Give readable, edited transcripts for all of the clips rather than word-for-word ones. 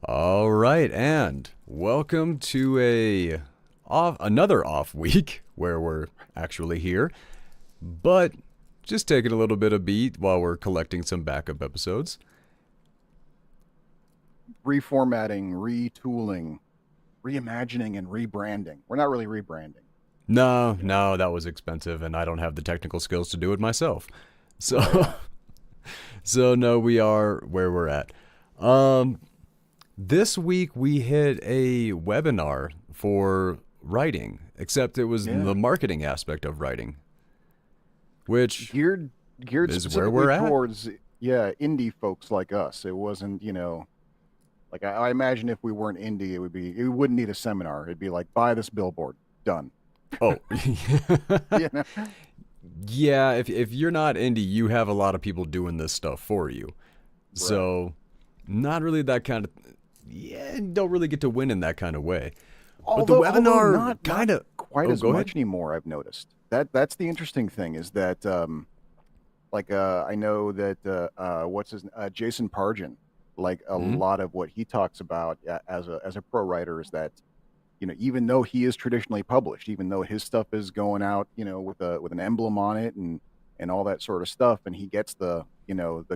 All right, and welcome to another off week where we're actually here, but just taking a little bit of beat while we're collecting some backup episodes. Reformatting, retooling, reimagining, and rebranding. We're not really rebranding. No, that was expensive, and I don't have the technical skills to do it myself. So, Right. so no, we are where we're at. This week we hit a webinar for writing, except it was Yeah. the marketing aspect of writing, which Geared is where specifically we're at. towards indie folks like us. It wasn't, like I imagine if we weren't indie, it wouldn't need a seminar. It'd be like buy this billboard. Done. Oh, You know? yeah. If you're not indie, you have a lot of people doing this stuff for you. Right. So, not really that kind of. Yeah, don't really get to win in that kind of way. But the Although webinar not kind of. quite Oh, as go much ahead. anymore, I've noticed. That's the interesting thing is that I know that what's his Jason Pargin, like a Hmm. lot of what he talks about as a pro writer is that even though he is traditionally published, even though his stuff is going out with an emblem on it and all that sort of stuff, and he gets the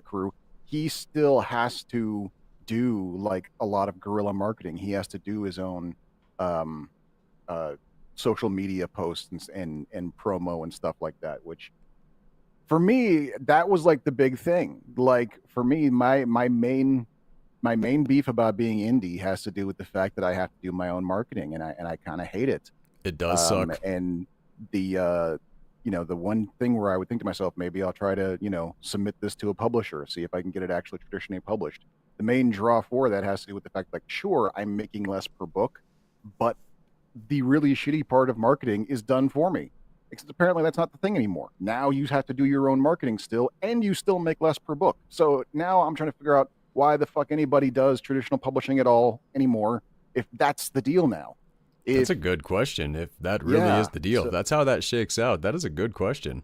crew, he still has to do like a lot of guerrilla marketing. He has to do his own um uh social media posts and promo and stuff like that, which for me that was like the big thing. Like for me, my main beef about being indie has to do with the fact that I have to do my own marketing, and I kind of hate it. It does suck. And the one thing where I would think to myself, maybe I'll try to submit this to a publisher, see if I can get it actually traditionally published. The main draw for that has to do with the fact, like, sure, I'm making less per book, but the really shitty part of marketing is done for me. Except apparently that's not the thing anymore. Now you have to do your own marketing still, and you still make less per book. So now I'm trying to figure out why the fuck anybody does traditional publishing at all anymore if that's the deal now. That's a If good question. If that really is yeah, the deal, if so that's how that shakes out, that is a good question.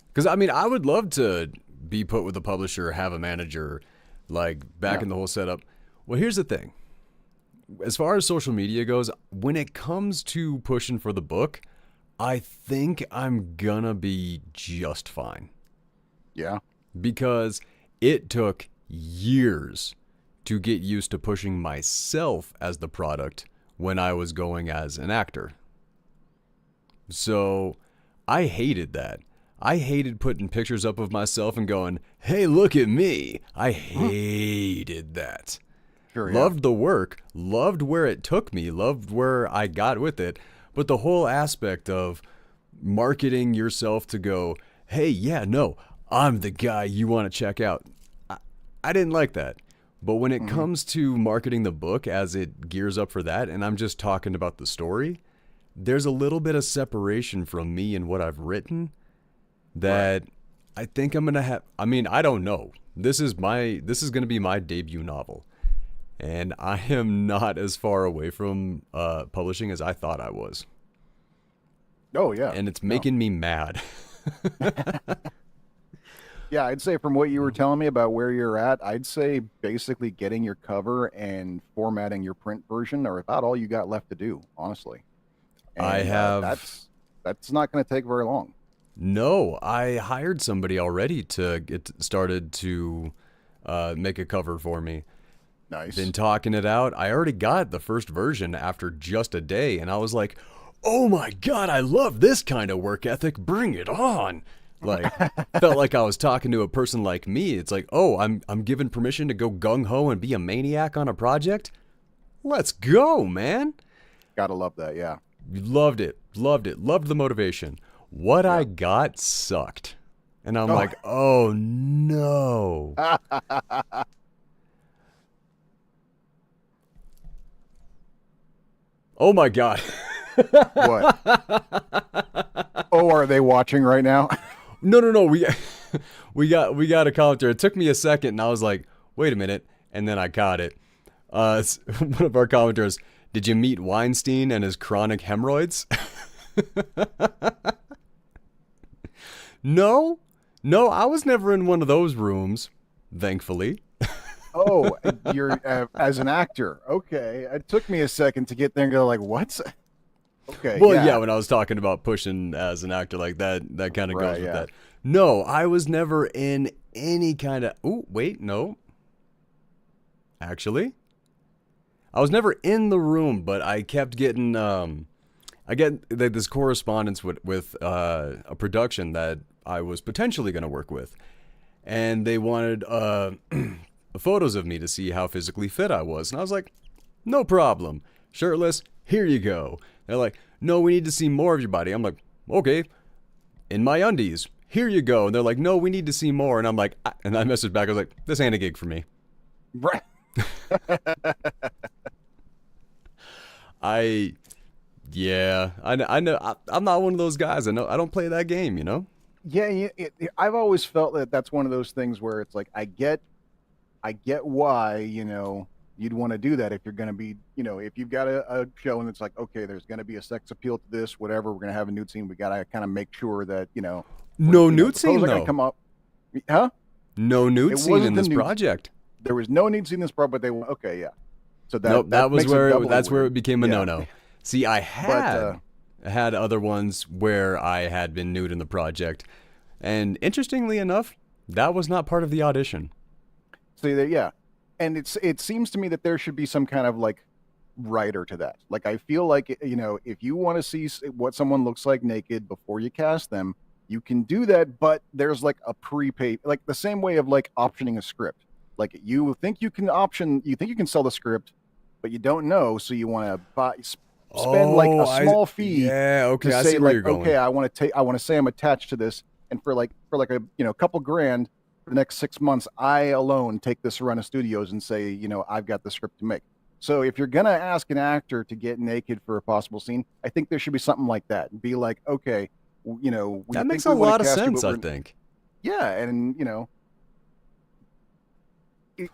Because I mean, I would love to be put with a publisher, have a manager, like back yeah, in the whole setup. Well, here's the thing. As far as social media goes, when it comes to pushing for the book, I think I'm gonna be just fine yeah, because it took years to get used to pushing myself as the product when I was going as an actor. So I hated that. I hated putting pictures up of myself and going, hey, look at me. I hated that. sure, yeah, Loved the work, loved where it took me, loved where I got with it. But the whole aspect of marketing yourself to go, hey, yeah, no, I'm the guy you want to check out. I, I didn't like that. But when it hmm comes to marketing the book as it gears up for that, and I'm just talking about the story, there's a little bit of separation from me and what I've written right. that I think I'm gonna have. I mean, I don't know. This is gonna be my debut novel, and I am not as far away from publishing as I thought I was, Oh yeah, and it's no, making me mad. yeah. I'd say from what you were telling me about where you're at, I'd say basically getting your cover and formatting your print version are about all you got left to do, honestly. I And have that's not going to take very long. no. I hired somebody already to get started to make a cover for me. Been Nice. talking it out. I already got the first version after just a day, and I was like, "Oh my god, I love this kind of work ethic. Bring it on!" Like, felt like I was talking to a person like me. It's like, "Oh, I'm given permission to go gung ho and be a maniac on a project. Let's go, man!" Gotta love that. Yeah. Loved it, loved it, loved the motivation. What I Yeah. got sucked, and I'm Oh. like, "Oh no." Oh my god. What? Oh, are they watching right now? No. We got a commenter. It took me a second, and I was like, "Wait a minute," and then I caught it. One of our commenters. Did you meet Weinstein and his chronic hemorrhoids? No, no. I was never in one of those rooms. Thankfully. Oh, you're as an actor. Okay, it took me a second to get there and go like, what? Okay, Well, yeah, yeah, when I was talking about pushing as an actor like that, that kind of goes right, with yeah. that. No, I was never in any kind of. Oh, wait, no. Actually, I was never in the room, but I kept getting. I get this correspondence with a production that I was potentially going to work with, and they wanted photos of me to see how physically fit I was, and I was like, no problem, shirtless. Here you go. They're like, no, we need to see more of your body. I'm like, okay, in my undies. Here you go. And they're like, no, we need to see more. And I'm like, and I messaged back. I was like, this ain't a gig for me. Right. I, yeah, I know. I'm not one of those guys. I know I don't play that game. You know. Yeah, I've always felt that that's one of those things where it's like I get why, you'd want to do that if you're going to be, if you've got a show and it's like, okay, there's going to be a sex appeal to this, whatever, we're going to have a nude scene. We got to kind of make sure that, No nude the photos scene are going to though. come up. Huh? No nude It scene wasn't in the this nude. project. There was no nude scene in this part, but they went, okay, yeah. So Nope, that that was makes it where doubly that's where weird. it became a Yeah. no-no. See, I But had other ones where I had been nude in the project, and interestingly enough, that was not part of the audition. so that, yeah. And it seems to me that there should be some kind of like writer to that. Like I feel like if you want to see what someone looks like naked before you cast them, you can do that, but there's like a prepaid, like the same way of like optioning a script. Like you think you can sell the script, but you don't know, so you want to spend like Oh, a small fee yeah, to okay, I see say where like, you're okay, going. I want to say I'm attached to this, and for like a couple grand for the next 6 months, I alone take this run of studios and say, I've got the script to make. So if you're gonna ask an actor to get naked for a possible scene, I think there should be something like that. Be like, okay, we That makes think a we want to lot of cast you, but sense, I we're think. yeah, and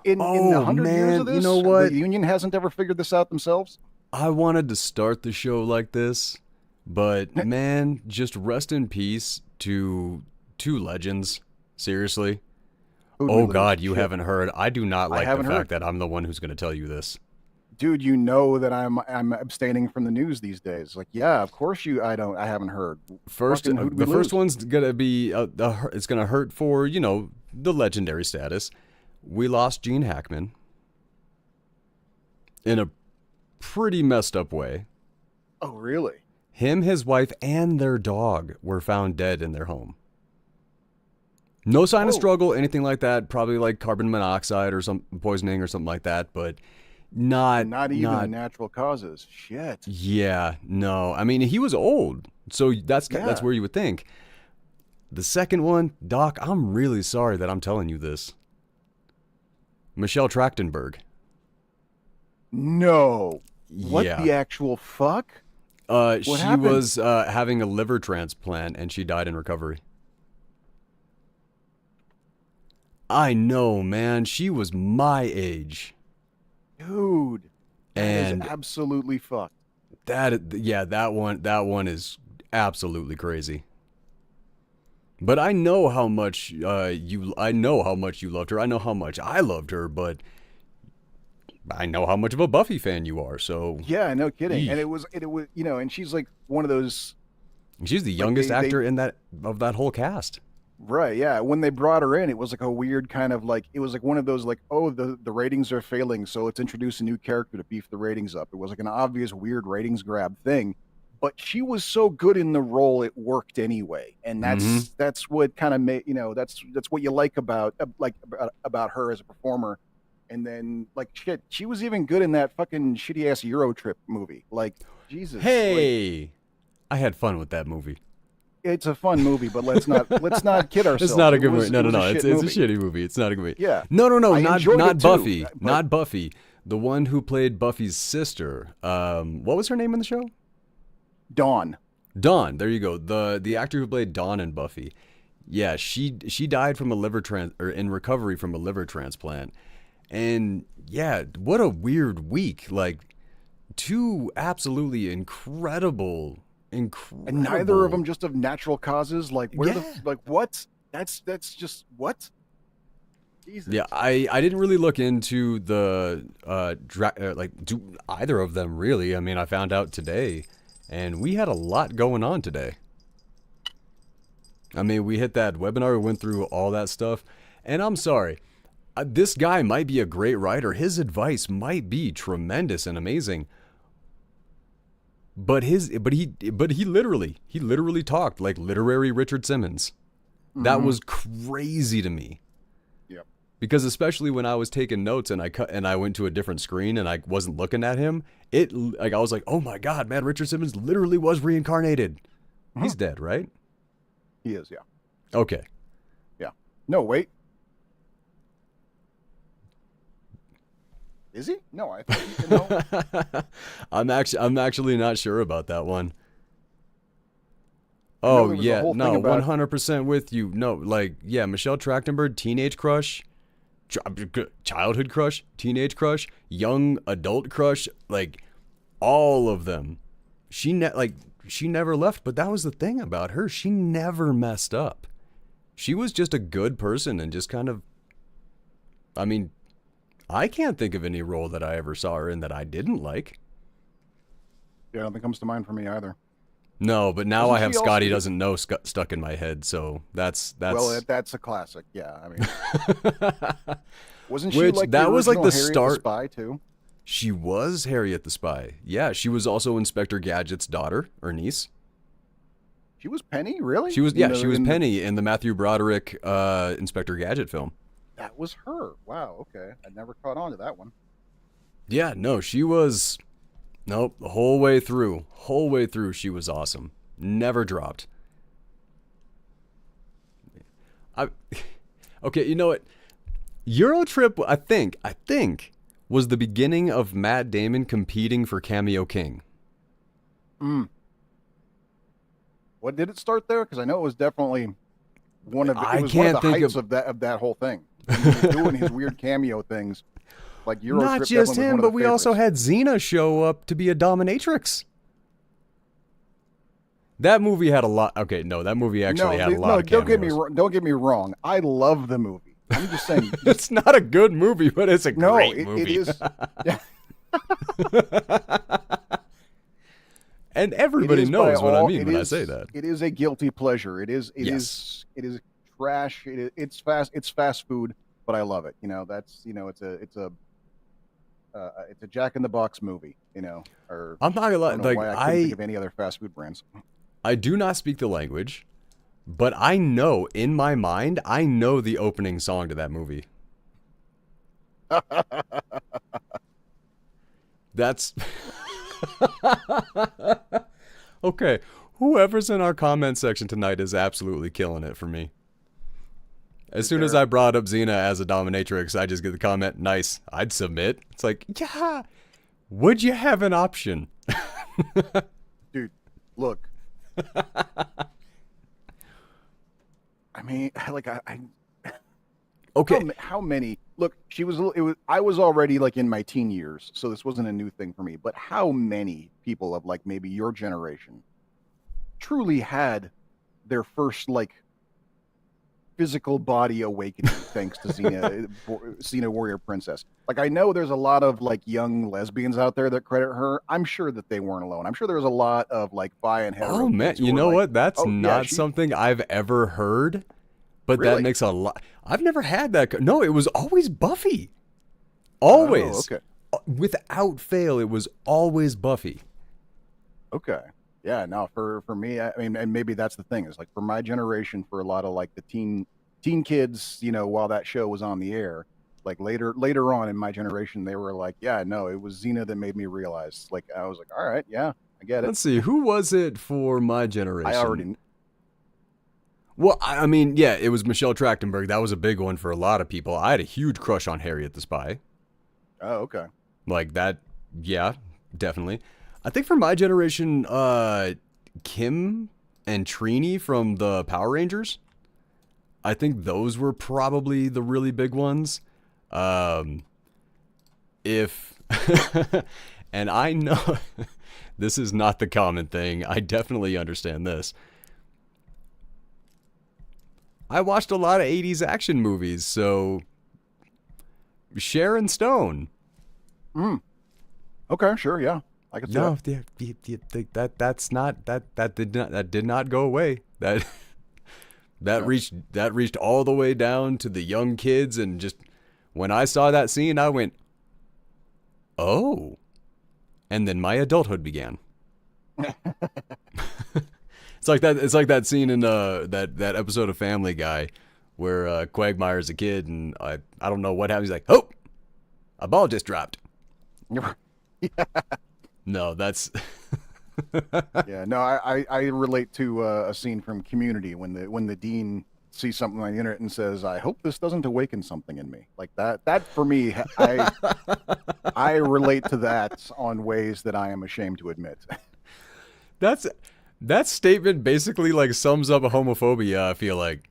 in a Oh, hundred years of man, you know this, the what? union hasn't ever figured this out themselves. I wanted to start the show like this, but man, just rest in peace to two legends. Seriously. Who'd we Oh lose? God, you Shit, haven't heard. I do not I like the haven't heard. fact that I'm the one who's going to tell you this. Dude, you know that I'm abstaining from the news these days. Like, yeah, of course I haven't heard. First, Fucking who'd we the first lose? one's gonna be it's gonna hurt for the legendary status. We lost Gene Hackman in a pretty messed up way. Oh, really? Him, his wife, and their dog were found dead in their home. No sign of Oh, struggle, anything like that. Probably like carbon monoxide or some poisoning or something like that, but not not not even natural causes. Shit. yeah, no. I mean, he was old, so that's Yeah. where you would think. The second one, Doc, I'm really sorry that I'm telling you this. Michelle Trachtenberg. No. What Yeah. the actual fuck? What She happened? was having a liver transplant and she died in recovery. I know, man. She was my age. Dude, that is And absolutely fucked. yeah, that one is absolutely crazy. But I know how much I know how much you loved her. I know how much I loved her, but I know how much of a Buffy fan you are. So, Yeah, no kidding. And eeh. it was, and she's like one of those She's the like youngest they actor in that of that whole cast. right, yeah. When they brought her in, it was like a weird kind of like it was like one of those like, oh, the ratings are failing, so let's introduce a new character to beef the ratings up. It was like an obvious weird ratings grab thing, but she was so good in the role, it worked anyway. And Mm-hmm. that's what kind of made that's what you like about her as a performer. And then like shit, she was even good in that fucking shitty ass Euro Trip movie. Like Jesus, like Hey, I had fun with that movie. it's a fun movie, but let's not kid It's ourselves. not a It good movie. was No, it no, was a no. It's shit it's a movie. shitty movie. It's not a good movie. Yeah, No, no, no. I Not enjoyed not it too, Buffy. but Not Buffy. The one who played Buffy's sister. What was her name in the show? Dawn. Dawn. There you go. The actor who played Dawn in Buffy. Yeah, she died from a or in recovery from a liver transplant. And yeah, what a weird week. Like two absolutely And neither of them incredible. just of natural causes. Like where the Yeah. like what? That's just what? Jesus. Yeah, I didn't really look into the do either of them really. I mean, I found out today, and we had a lot going on today. I mean, we hit that webinar, we went through all that stuff, and I'm sorry. This guy might be a great writer. His advice might be tremendous and amazing. But he literally talked like literary Richard Simmons. That was crazy to me. Yep. Because especially when I was taking notes and I went to a different screen and I wasn't looking at him, I was like, "Oh my god, man, Richard Simmons literally was reincarnated." He's dead, right? He is, yeah. Okay. Yeah. No, wait. Is he? No, I think no. I'm actually not sure about that one. know Oh there was a yeah, whole thing no, about- 100% with you. No, like yeah, Michelle Trachtenberg, teenage crush, childhood crush, teenage crush, young adult crush, like all of them. She never left, but that was the thing about her. She never messed up. She was just a good person and just kind of, I mean, I can't think of any role that I ever saw her in that I didn't like. Yeah, nothing comes to mind for me either. No, but now Wasn't I have she also- Scotty Doesn't Know stuck in my head, so that's Well, that's a classic. Yeah, I mean, wasn't she Which, like that the was like original the Harriet start- Spy too? She was Harriet the Spy. Yeah, she was also Inspector Gadget's daughter or niece. She was Penny, really? She was In the- she was in the- Penny in the Matthew Broderick Inspector Gadget film. That was her. Wow. Okay, I never caught on to that one. Yeah, no, she was. Nope, the whole way through, she was awesome. Never dropped. Okay, you know what? Eurotrip, I think, was the beginning of Matt Damon competing for Cameo King. What did it start there? Because I know it was definitely one of I it was one can't of the think heights of that whole thing. When he was doing his weird cameo things, like Eurotrip. Not just definitely was him, one of but the we also favorites. had Xena show up to be a dominatrix. That movie had a lot. Okay, no, that movie actually had a lot of don't cameos. don't get me wrong. I love the movie. I'm just saying. It's not a good movie, but it's a No, great movie. it is. Yeah, And it everybody is by knows what I all- mean it when I is- say that. It is a guilty pleasure. It is. Yes. It is trash. It's fast. It's fast food, but I love it. That's it's a Jack in the Box movie. Or I'm not gonna I lie, don't know like why I couldn't think of any other fast food brands. I do not speak the language, but I know in my mind, I know the opening song to that movie. That's okay. Whoever's in our comment section tonight is absolutely killing it for me. As soon as I brought up Xena as a dominatrix, I just get the comment, "Nice, I'd submit." It's like, yeah, would you have an option? Dude, look. I mean, Okay, how many? Look, I was already like in my teen years, so this wasn't a new thing for me. But how many people of like maybe your generation truly had their first like physical body awakening thanks to Xena Warrior Princess? Like, I know there's a lot of like young lesbians out there that credit her. I'm sure that they weren't alone. I'm sure there was a lot of like bi and hetero. oh man, kids who you were know like, what? That's "Oh, yeah, not she- something I've ever heard, but that Really? makes a lot. I've never had that. No, it was always Buffy. Always. Oh, okay. Without fail, it was always Buffy. Okay. Yeah, no, for me, I mean, and maybe that's the thing, is like for my generation, for a lot of like the teen kids, while that show was on the air, like later on in my generation, they were like, yeah, no, it was Xena that made me realize. Like, I was like, all right, yeah, I get it. Let's see, who was it for my generation? I already. Well, I mean, yeah, it was Michelle Trachtenberg. That was a big one for a lot of people. I had a huge crush on Harriet the Spy. Oh, okay. Like that, yeah, definitely. I think for my generation, Kim and Trini from the Power Rangers. I think those were probably the really big ones. If and I know this is not the common thing. I definitely understand this. I watched a lot of 80s action movies, so Sharon Stone. Mm. Okay, sure, yeah, I can see that. No, that did not go away. That Yeah. that reached all the way down to the young kids, and just when I saw that scene, I went, "Oh." And then my adulthood began. It's like that scene in that episode of Family Guy where Quagmire's a kid, and I don't know what happened. He's like, "Oh, a ball just dropped." No, that's Yeah, no, I relate to a scene from Community when the dean sees something on the internet and says, "I hope this doesn't awaken something in me." Like that. That for me, I relate to that on ways that I am ashamed to admit. that's that statement basically like sums up homophobia. I feel like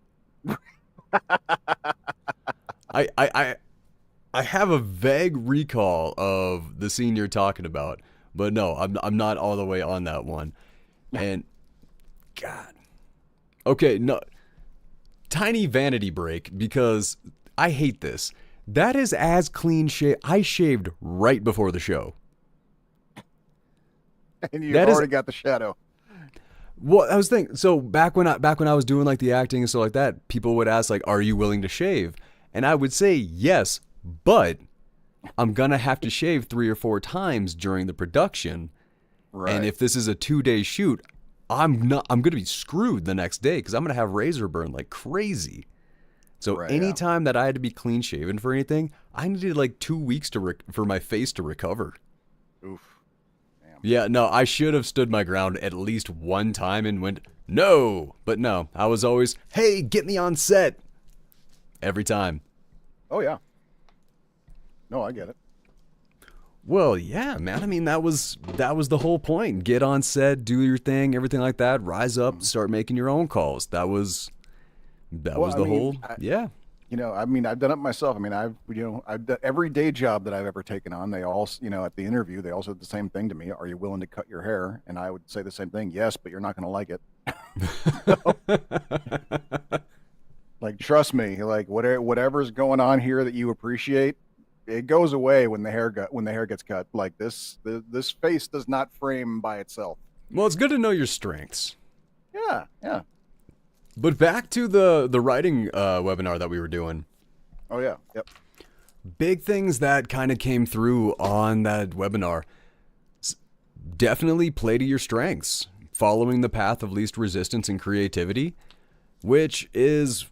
I I I I have a vague recall of the scene you're talking about, but no, I'm not all the way on that one. And God, okay, no, tiny vanity break because I hate this. That is as clean shave. I shaved right before the show. And you've That is already got the shadow. what I was thinking. So back when I was doing like the acting and stuff like that, people would ask like, "Are you willing to shave?" And I would say yes, but I'm gonna have to shave 3 or 4 times during the production. And Right. if this is a 2-day shoot, I'm gonna be screwed the next day because I'm gonna have razor burn like crazy. So Right. Yeah. anytime that I had to be clean shaven for anything, I needed like 2 weeks for my face to recover. Oof. Damn. Yeah, no, I should have stood my ground at least one time and went, no. But no, I was always, hey, get me on set. Every time. Oh yeah. No, I get it. Well, yeah, man. I mean, that was the whole point. Get on set, do your thing, everything like that. Rise up, Mhm. start making your own calls. That Well, was I the mean, whole. Yeah. I mean, I've done it myself. I mean, I've done every day job that I've ever taken on. They all, at the interview, they all said the same thing to me. Are you willing to cut your hair? And I would say the same thing. Yes, but you're not going to like it. Like, trust me. Like, whatever's going on here that you appreciate, it goes away when the hair gets cut. Like this face does not frame by itself. Well, it's good to know your strengths. Yeah, yeah. But back to the writing webinar that we were doing. Oh yeah, yep. Big things that kind of came through on that webinar. Definitely play to your strengths, following the path of least resistance and creativity, which is.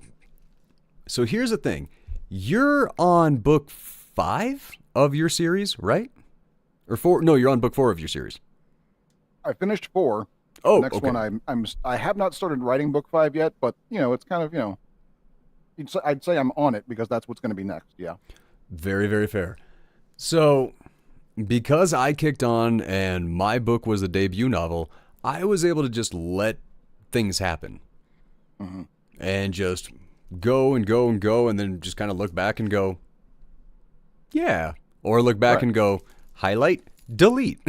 So here's the thing. You're on book 5 of your series, right? Or 4? No, you're on book 4 of your series. I finished 4. The Oh, next okay. one, I have not started writing book 5 yet, but it's kind of I'd say I'm on it because that's what's going to be next. Yeah. Very, very fair. So, because I kicked on and my book was a debut novel, I was able to just let things happen Hmm. and just go and go and go and then just kind of look back and go, yeah. Or look back Right. and go, highlight, delete.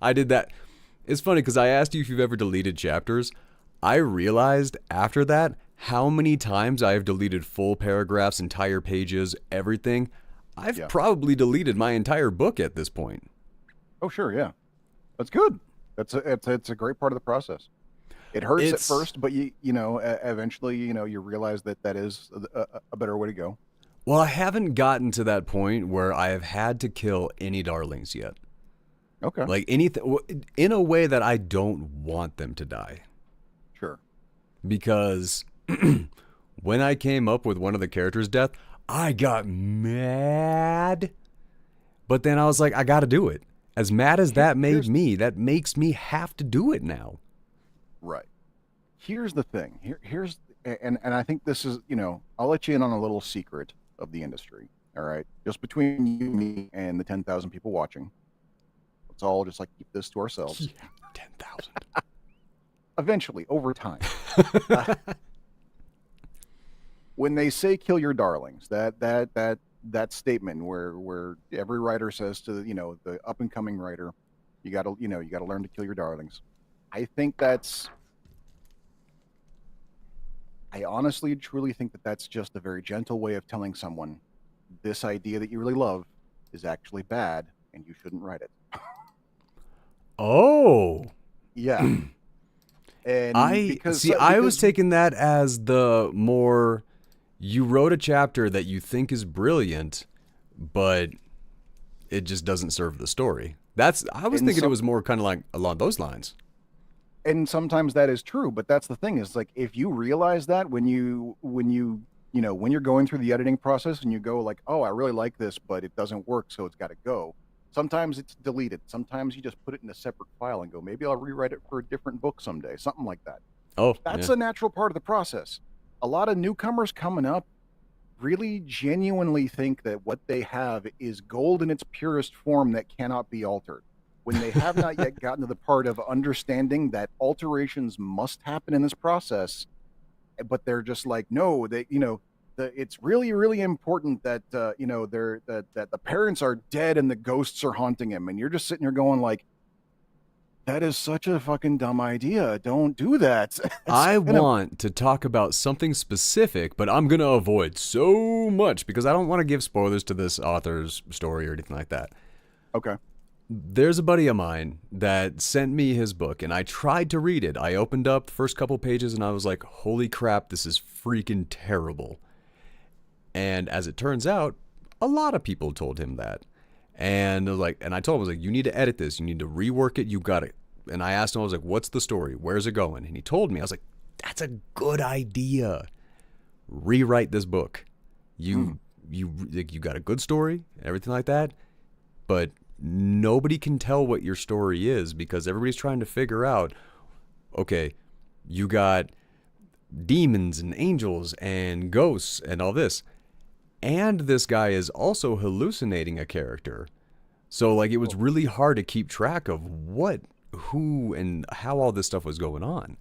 I did that. It's funny because I asked you if you've ever deleted chapters. I realized after that how many times I have deleted full paragraphs, entire pages, everything. I've Yeah. probably deleted my entire book at this point. Oh sure, yeah. That's good. It's a great part of the process. It hurts at It's first, but eventually, you realize that is a better way to go. Well, I haven't gotten to that point where I have had to kill any darlings yet. Okay. Like anything in a way that I don't want them to die. Sure. Because when I came up with one of the characters' death, I got mad. But then I was like, I got to do it. As mad as that made Here's me, that makes me have to do it now. right. Here's the thing. Here's and I think this is, I'll let you in on a little secret of the industry. All right. Just between you, me, and the 10,000 people watching. Let's all just like keep this to ourselves. Yeah, 10,000. Eventually, over time. Uh, when they say kill your darlings, that statement where every writer says to the up and coming writer, you got to learn to kill your darlings. I think I honestly truly think that that's just a very gentle way of telling someone this idea that you really love is actually bad and you shouldn't write it. Oh. Yeah. And I because see. I was because taking that as the more you wrote a chapter that you think is brilliant, but it just doesn't serve the story. I was and thinking it some was more kind of like along those lines. and sometimes that is true, but that's the thing is like if you realize that when you're going through the editing process and you go like, oh, I really like this, but it doesn't work, so it's got to go. Sometimes it's deleted. Sometimes you just put it in a separate file and go, maybe I'll rewrite it for a different book someday, something like that. Oh, That's yeah. a natural part of the process. A lot of newcomers coming up really genuinely think that what they have is gold in its purest form that cannot be altered. When they have not yet gotten to the part of understanding that alterations must happen in this process, but they're just like, no, it's really, really important that that the parents are dead and the ghosts are haunting him, and you're just sitting here going like, that is such a fucking dumb idea. Don't do that. It's I gonna want to talk about something specific, but I'm going to avoid so much because I don't want to give spoilers to this author's story or anything like that. okay. There's a buddy of mine that sent me his book, and I tried to read it. I opened up the first couple pages, and I was like, holy crap, this is freaking terrible. And as it turns out, a lot of people told him that. And I told him, I was like, you need to edit this. You need to rework it. You got it. And I asked him, I was like, what's the story? Where's it going? And he told me, I was like, that's a good idea. Rewrite this book. Hmm. You got a good story, everything like that, but nobody can tell what your story is because everybody's trying to figure out, okay, you got demons and angels and ghosts and all this. And this guy is also hallucinating a character. So like it was Well, really hard to keep track of who and how all this stuff was going on.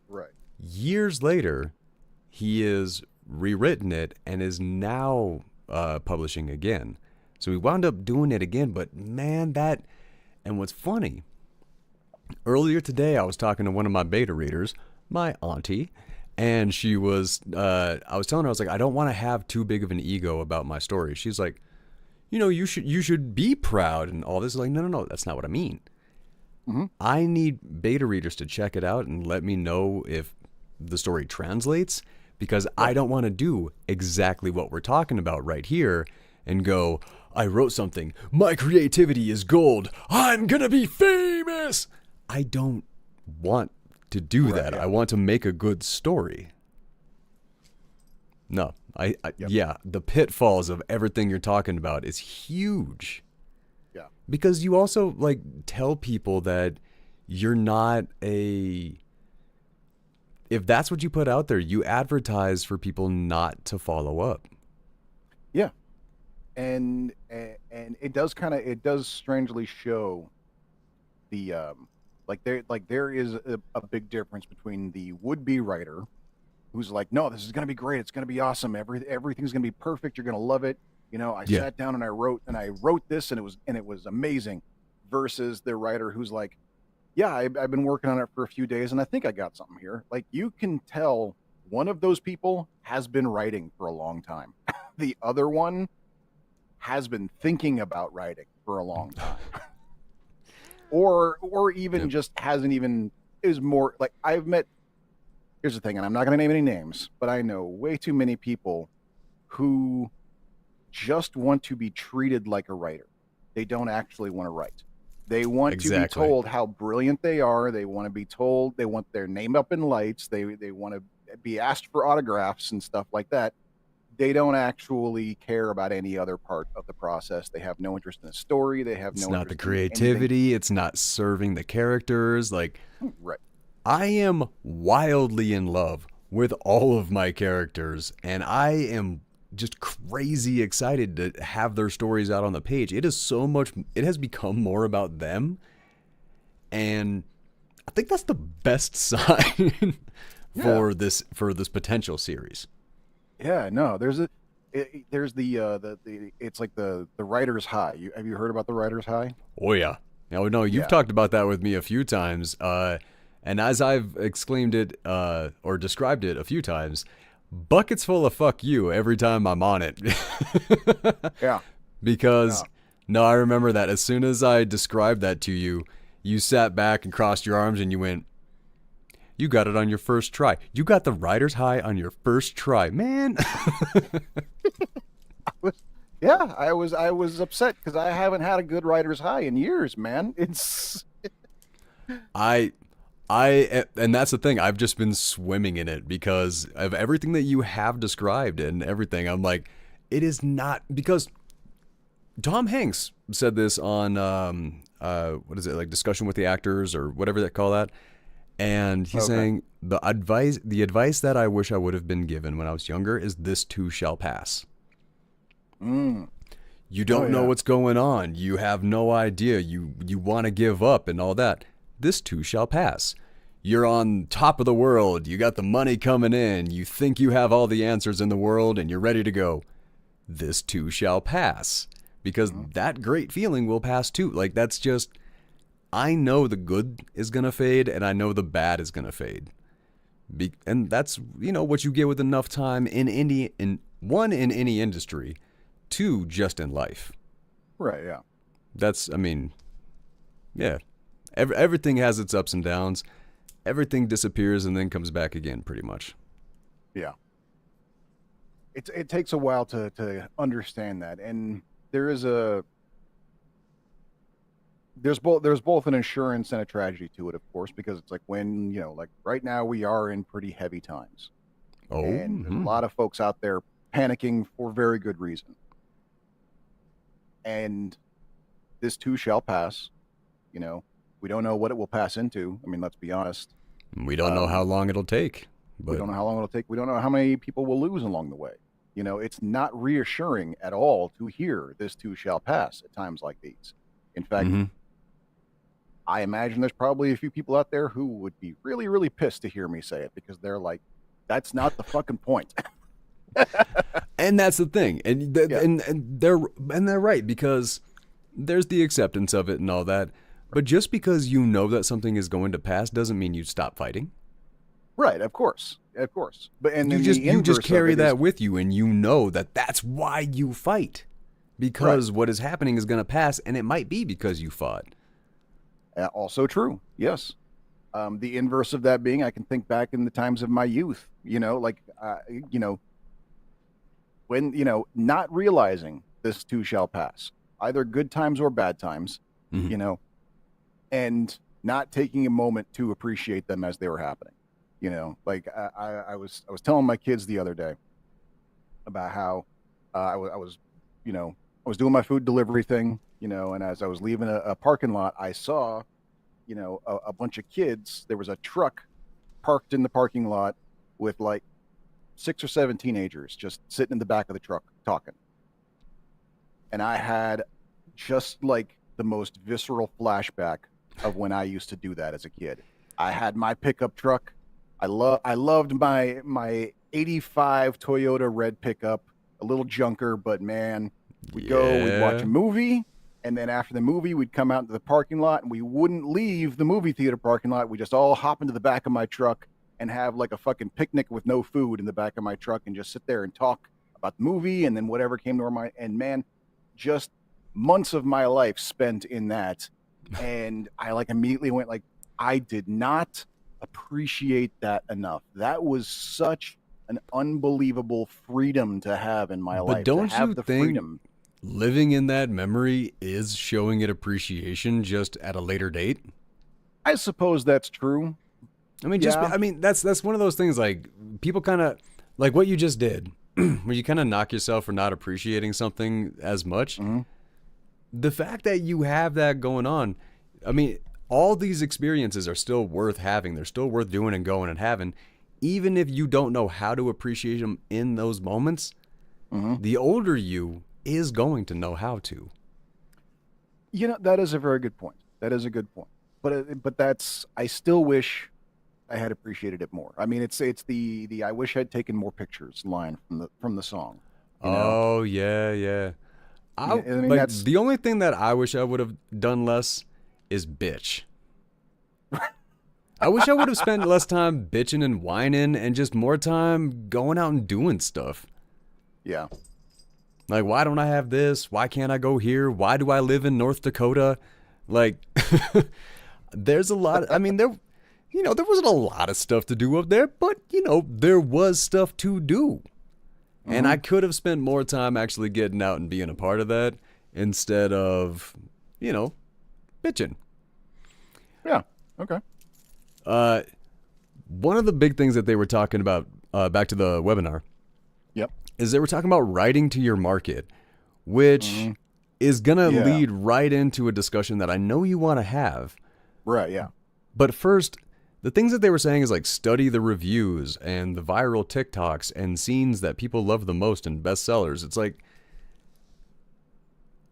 right. Years later, he is rewritten it and is now publishing again. So we wound up doing it again, but man, and what's funny, earlier today I was talking to one of my beta readers, my auntie, and she was, I was telling her, I was like, I don't want to have too big of an ego about my story. She's like, you should be proud and all this. Like, no, that's not what I mean. Hmm. I need beta readers to check it out and let me know if the story translates because I Right. don't want to do exactly what we're talking about right here and go, I wrote something. My creativity is gold. I'm going to be famous. I don't want to do Right. that. Yeah. I want to make a good story. No, Yep. yeah, the pitfalls of everything you're talking about is huge. Yeah. Because you also like tell people that you're not a if that's what you put out there, you advertise for people not to follow up. Yeah. And it does strangely show the there is a big difference between the would-be writer who's like, no, this is going to be great, it's going to be awesome, everything's going to be perfect, you're going to love it, I Yeah. sat down and I wrote this and it was amazing, versus the writer who's like, yeah, I've been working on it for a few days and I think I got something here. Like, you can tell one of those people has been writing for a long time. The other one has been thinking about writing for a long time, or even Yep. just hasn't even, is more like, I've met, here's the thing, and I'm not going to name any names, but I know way too many people who just want to be treated like a writer. They don't actually want to write. They want to be Exactly. told how brilliant they are. They want to be told, they want their name up in lights. They want to be asked for autographs and stuff like that. They don't actually care about any other part of the process. They have no interest in the story. They have It's no not the interest in anything. creativity, it's not serving the characters. Like Right. I am wildly in love with all of my characters, and I am just crazy excited to have their stories out on the page. It is so much, it has become more about them, and I think that's the best sign Yeah. for this potential series. Yeah. No, there's the it's like the writer's high. Have you heard about the writer's high? Oh yeah. No, no, you've Yeah. talked about that with me a few times, and as I've exclaimed it or described it a few times, buckets full of fuck you every time I'm on it. Yeah. Because, Yeah. no, I remember that as soon as I described that to you, you sat back and crossed your arms and you went, you got it on your first try. You got the rider's high on your first try, man. Yeah, I was upset because I haven't had a good writer's high in years, man. It's I and that's the thing. I've just been swimming in it because of everything that you have described and everything. I'm like, it is not because Tom Hanks said this on what is it, like Discussion with the Actors or whatever they call that, and he's okay. saying the advice that I wish I would have been given when I was younger is this too shall pass. Mm. You Oh don't know yeah. what's going on. You have no idea. You want to give up and all that. This too shall pass. You're on top of the world. You got the money coming in. You think you have all the answers in the world and you're ready to go. This too shall pass. Because Mhm. that great feeling will pass too. Like that's just I know the good is going to fade and I know the bad is going to fade. And that's, what you get with enough time in any industry, two just in life. Right. Yeah. That's, yeah. Everything has its ups and downs. Everything disappears and then comes back again, pretty much. Yeah. It takes a while to understand that, and there is a there's both an insurance and a tragedy to it, of course, because it's like when like right now we are in pretty heavy times, Oh, and there's a lot of folks out there panicking for very good reason, and this too shall pass. You know, we don't know what it will pass into. I mean, let's be honest. we don't know how Um, long it'll take, we but don't know how long it'll take. We don't know how many people will lose along the way. It's not reassuring at all to hear this too shall pass at times like these. In fact, hmm I imagine there's probably a few people out there who would be really, really pissed to hear me say it because they're like, that's not the fucking point. and that's the thing, and Yeah. they're right because there's the acceptance of it and all that. But just because you know that something is going to pass doesn't mean you stop fighting. Right. Of course. Of course. But, and You then just the you just inverse of carry it is that with you, and you know that that's why you fight right. because what is happening is going to pass, and it might be because you fought. Also true. Yes. The inverse of that being, I can think back in the times of my youth, like, when, not realizing this too shall pass, either good times or bad times, Mhm. you know, and not taking a moment to appreciate them as they were happening. Like I was telling my kids the other day about how I was, you know, I was doing my food delivery thing, and as I was leaving a parking lot, I saw, a bunch of kids. There was a truck parked in the parking lot with like 6 or 7 teenagers just sitting in the back of the truck talking. And I had just like the most visceral flashback of when I used to do that as a kid. I had my pickup truck. I loved my 85 Toyota red pickup, a little junker, but man, we'd watch a Yeah. movie, and then after the movie, we'd come out into the parking lot, and we wouldn't leave the movie theater parking lot. We just all hop into the back of my truck and have like a fucking picnic with no food in the back of my truck and just sit there and talk about the movie and then whatever came to our mind. And man, just months of my life spent in that. And I like immediately went like, I did not appreciate that enough. That was such an unbelievable freedom to have in my But life, to don't you have the think freedom. living in that memory is showing it appreciation just at a later date? I suppose that's true. Yeah. That's one of those things like people kind of like what you just did, where you kind of knock yourself for not appreciating something as much. Hmm. The fact that you have that going on, I mean, all these experiences are still worth having. They're still worth doing and going and having, even if you don't know how to appreciate them in those moments. Hmm. The older you is going to know how to. That is a very good point. That is a good point. But that's, I still wish I had appreciated it more. I mean, it's the I wish I'd taken more pictures line from the song. You know, Oh yeah, yeah. I I mean like that's the only thing that I wish I would have done less is bitch. I wish I would have spent less time bitching and whining and just more time going out and doing stuff. Yeah. Like, why don't I have this? Why can't I go here? Why do I live in North Dakota? Like, there's a lot. I mean, there wasn't a lot of stuff to do up there, but, there was stuff to do. And I could have spent more time actually getting out and being a part of that instead of, bitching. Yeah. Okay. One of the big things that they were talking about, back to the webinar, Yep. is they were talking about writing to your market, which is going to lead right into a discussion that I know you want to have. Right, yeah. But first, the things that they were saying is like study the reviews and the viral TikToks and scenes that people love the most and bestsellers. It's like,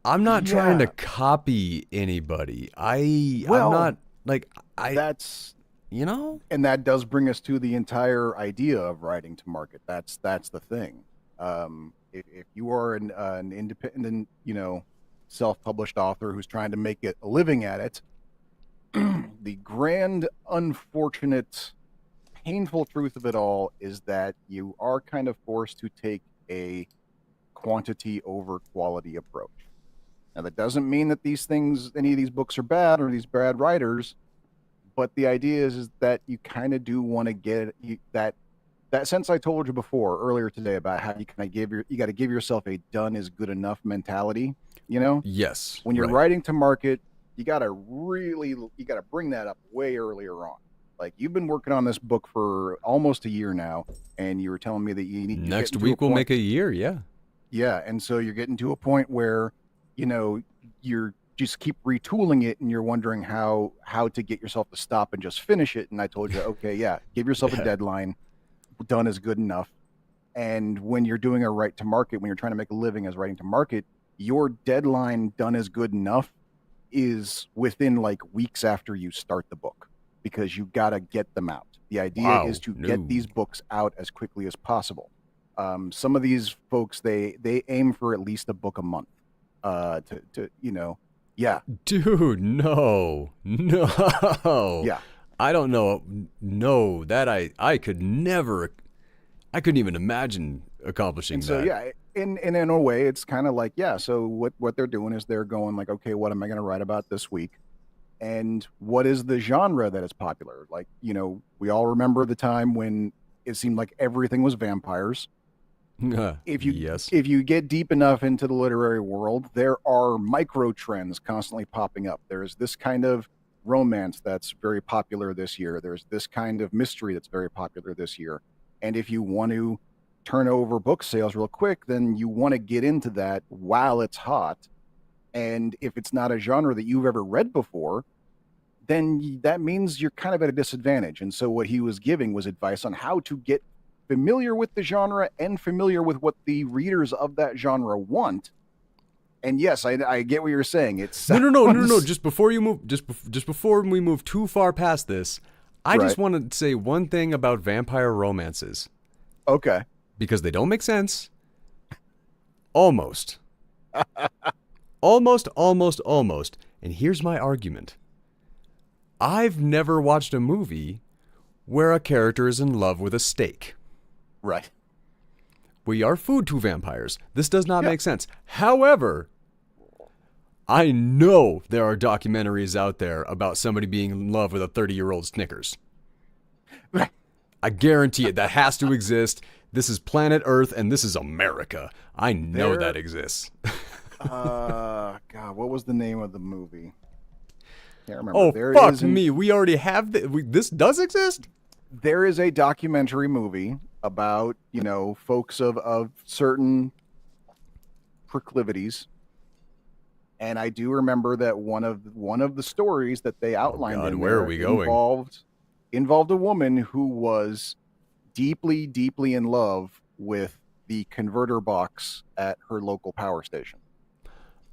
I'm not trying to copy anybody. I'm not like that's and that does bring us to the entire idea of writing to market. That's the thing. If you are an independent, self-published author who's trying to make it a living at it, the grand, unfortunate, painful truth of it all is that you are kind of forced to take a quantity over quality approach. Now, that doesn't mean that any of these books are bad or these bad writers, but the idea is that you kind of do want to get that sense I told you before earlier today about how you got to give yourself a done is good enough mentality. Yes. When you're writing to market, you got to bring that up way earlier on. Like, you've been working on this book for almost a year now, and you were telling me that you need next week will make a year. Yeah. Yeah. And so you're getting to a point where, you're just keep retooling it and you're wondering how to get yourself to stop and just finish it. And I told you, okay, give yourself a deadline. Done is good enough. And when you're doing a write to market, when you're trying to make a living as writing to market, your deadline done is good enough is within like weeks after you start the book, because you got to get them out. The idea is to get these books out as quickly as possible. Some of these folks, they aim for at least a book a month. Dude, no. Yeah. I don't know. No, that I couldn't even imagine accomplishing so, that. Yeah, in a way, it's kind of like, so what they're doing is they're going like, okay, what am I going to write about this week? And what is the genre that is popular? Like, we all remember the time when it seemed like everything was vampires. If you get deep enough into the literary world, there are micro trends constantly popping up. There's this kind of romance that's very popular this year. There's this kind of mystery that's very popular this year. And if you want to turn over book sales real quick, then you want to get into that while it's hot. And if it's not a genre that you've ever read before, then that means you're kind of at a disadvantage. And so what he was giving was advice on how to get familiar with the genre and familiar with what the readers of that genre want. And yes, I get what you're saying. It's no. Just before we move too far past this, I just want to say one thing about vampire romances. Okay. Because they don't make sense. Almost. Almost. And here's my argument. I've never watched a movie where a character is in love with a steak. Right. We are food to vampires. This does not make sense. However, I know there are documentaries out there about somebody being in love with a 30-year-old Snickers. Right. I guarantee it. That has to exist. This is planet Earth, and this is America. I know that exists. God, what was the name of the movie? Can't remember. Oh, fuck me. We already have this does exist? There is a documentary movie about, folks of certain proclivities. And I do remember that one of the stories that they outlined where are we going? Involved a woman who was deeply, deeply in love with the converter box at her local power station.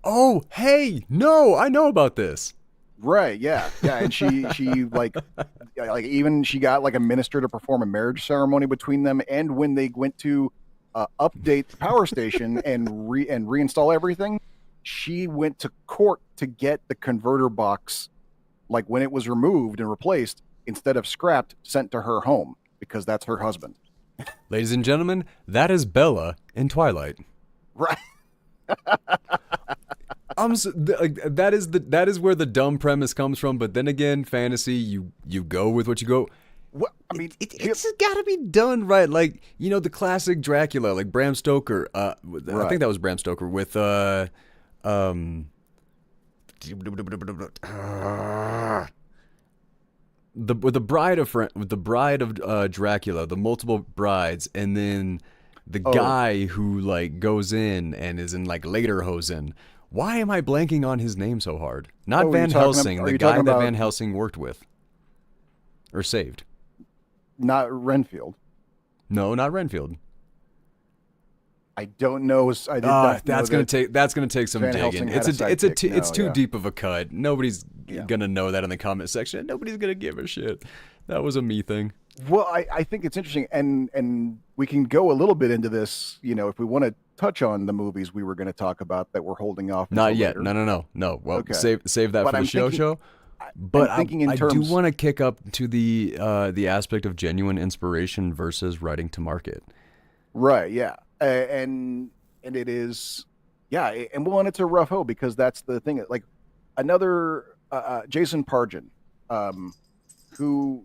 Oh, hey, no, I know about this. Right, yeah, and she like even she got like a minister to perform a marriage ceremony between them, and when they went to update the power station and reinstall everything, she went to court to get the converter box, like when it was removed and replaced, instead of scrapped, sent to her home because that's her husband. Ladies and gentlemen, that is Bella in Twilight. Right. That is where the dumb premise comes from. But then again, fantasy, you go with what you go. Well, I mean, It's got to be done right. Like, you know, the classic Dracula, like Bram Stoker. I think that was Bram Stoker with the bride of Dracula, the multiple brides, and then the guy who like goes in and is in like Lederhosen. Why am I blanking on his name so hard? Not Van Helsing, the guy that Van Helsing worked with or saved. Not Renfield. No, not Renfield. I don't know. I did not that's know gonna take some Van digging. Helsing It's too deep of a cut. Nobody's gonna know that in the comment section. Nobody's gonna give a shit. That was a me thing. Well, I think it's interesting, and we can go a little bit into this. You know, if we want to touch on the movies we were going to talk about that we're holding off. Not yet. Later. No. Well, Okay. save that But for I'm the show. thinking- But I'm thinking in I terms. do want to kick up to the aspect of genuine inspiration versus writing to market. Right. Yeah. And it is. Yeah. And it's a rough hoe because that's the thing. Like another Jason Pargin, who.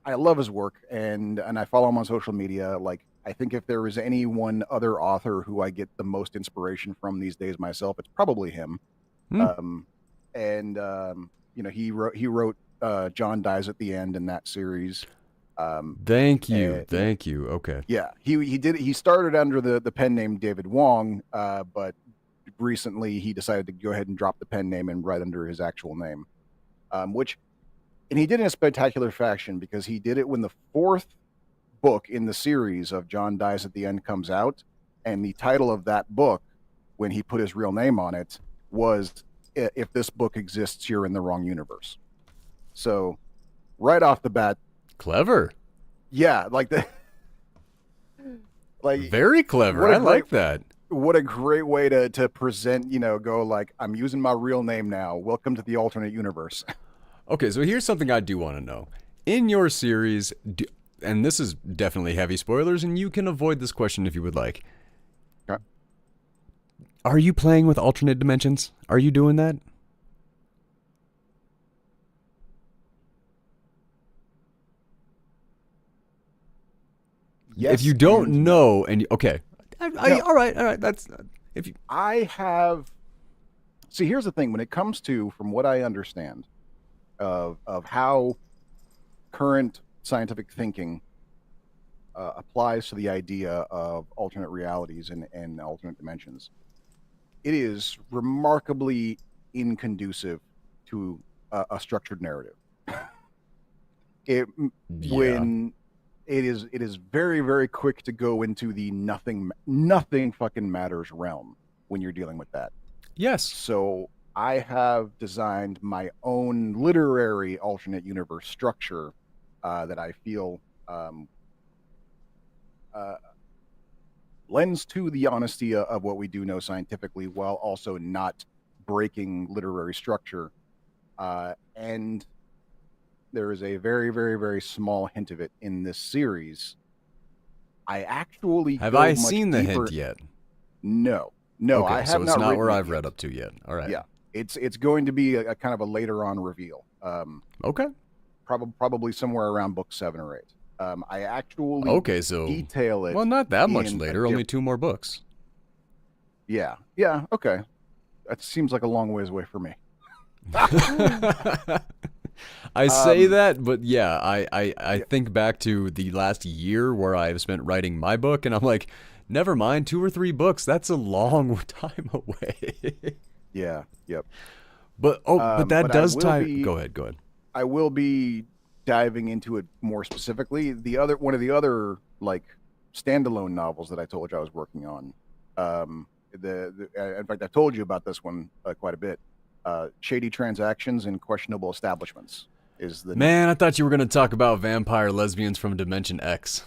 I love his work and I follow him on social media. Like, I think if there is any one other author who I get the most inspiration from these days myself, it's probably him. You know, he wrote John Dies at the End in that series. Thank you. Okay. Yeah, he started under the pen name David Wong, but recently he decided to go ahead and drop the pen name and write under his actual name, and he did it in a spectacular fashion because he did it when the 4th book in the series of John Dies at the End comes out, and the title of that book, when he put his real name on it, was "If This Book Exists, You're in the Wrong Universe." So, right off the bat, clever. Yeah, like very clever. I like that. What a great way to present. You know, go like, I'm using my real name now. Welcome to the alternate universe. Okay, so here's something I do want to know. In your series, and this is definitely heavy spoilers, and you can avoid this question if you would like. Okay. Are you playing with alternate dimensions? Are you doing that? Yes. If you don't know, and okay, No. all right. That's if you. I have. See, here's the thing. When it comes to, from what I understand, of how current scientific thinking applies to the idea of alternate realities and alternate dimensions, it is remarkably inconducive to a structured narrative. When it is very, very quick to go into the nothing fucking matters realm when you're dealing with that. Yes. So I have designed my own literary alternate universe structure that I feel lends to the honesty of what we do know scientifically, while also not breaking literary structure. And there is a very, very, very small hint of it in this series. I actually have go I much seen the deeper. hint yet? No, Okay, I have so it's not where written it I've yet. read up to yet. All right. Yeah, it's going to be a kind of a later on reveal. Okay. Probably somewhere around book 7 or 8. I actually So detail it. well, not that much in a later. Only 2 more books. Yeah. Okay, that seems like a long ways away for me. I say that, but yeah, I think back to the last year where I've spent writing my book, and I'm like, never mind, 2 or 3 books. That's a long time away. Yeah. Yep. But but that but does tie. Go ahead. I will be diving into it more specifically. One of the other like standalone novels that I told you I was working on. In fact, I told you about this one quite a bit. Shady Transactions and Questionable Establishments is the Man, I thought you were going to talk about vampire lesbians from Dimension X.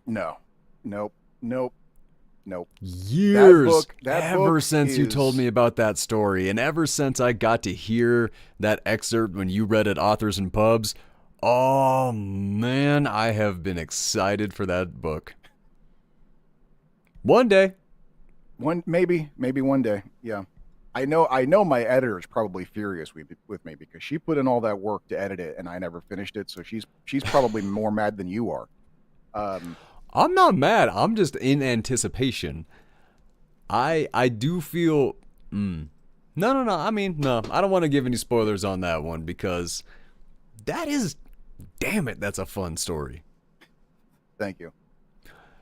No. Nope. Years That ever book since you is- told me about that story, and ever since I got to hear that excerpt when you read at Authors and Pubs, Oh man, I have been excited for that book. One day. Maybe one day. Yeah. I know my editor is probably furious with me because she put in all that work to edit it and I never finished it. So she's probably more mad than you are. Um, I'm not mad. I'm just in anticipation. I do feel no, no, no. I mean, no. I don't want to give any spoilers on that one because that is damn it, that's a fun story. Thank you.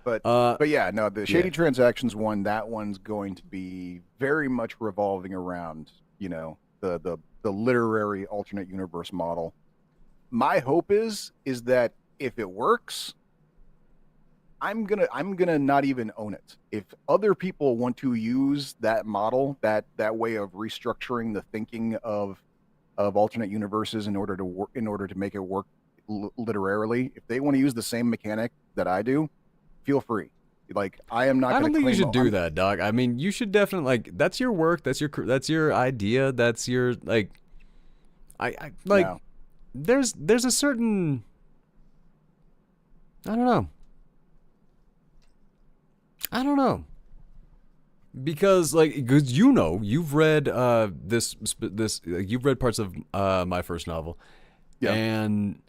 But Uh but yeah, no, the yeah. Shady Transactions one, that one's going to be very much revolving around, the literary alternate universe model. My hope is that if it works, I'm gonna not even own it. If other people want to use that model, that way of restructuring the thinking of alternate universes in order to make it work literarily, if they want to use the same mechanic that I do, feel free. Like I am not I going don't to think you claim should do that, dog. I mean, you should definitely like that's your work, that's your idea, that's your like I like no. there's a certain I don't know. I don't know. Because cuz you've read this you've read parts of my first novel Yeah. and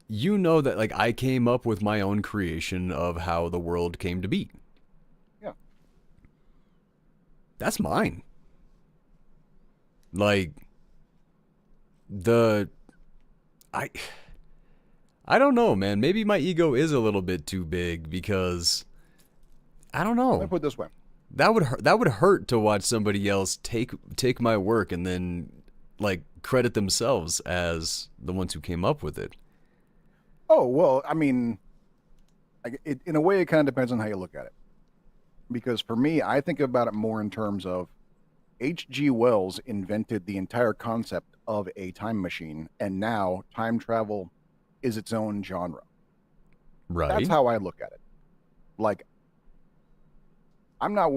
you know that like I came up with my own creation of how the world came to be. Yeah. That's mine. Like the I I don't know, man. Maybe my ego is a little bit too big because I don't Let me know. put it this way. That would hurt to watch somebody else take my work and then like credit themselves as the ones who came up with it. Oh, well, I mean, in a way, it kind of depends on how you look at it. Because for me, I think about it more in terms of H.G. Wells invented the entire concept of a time machine, and now time travel is its own genre. That's Right? how I look at it. Like, I'm not,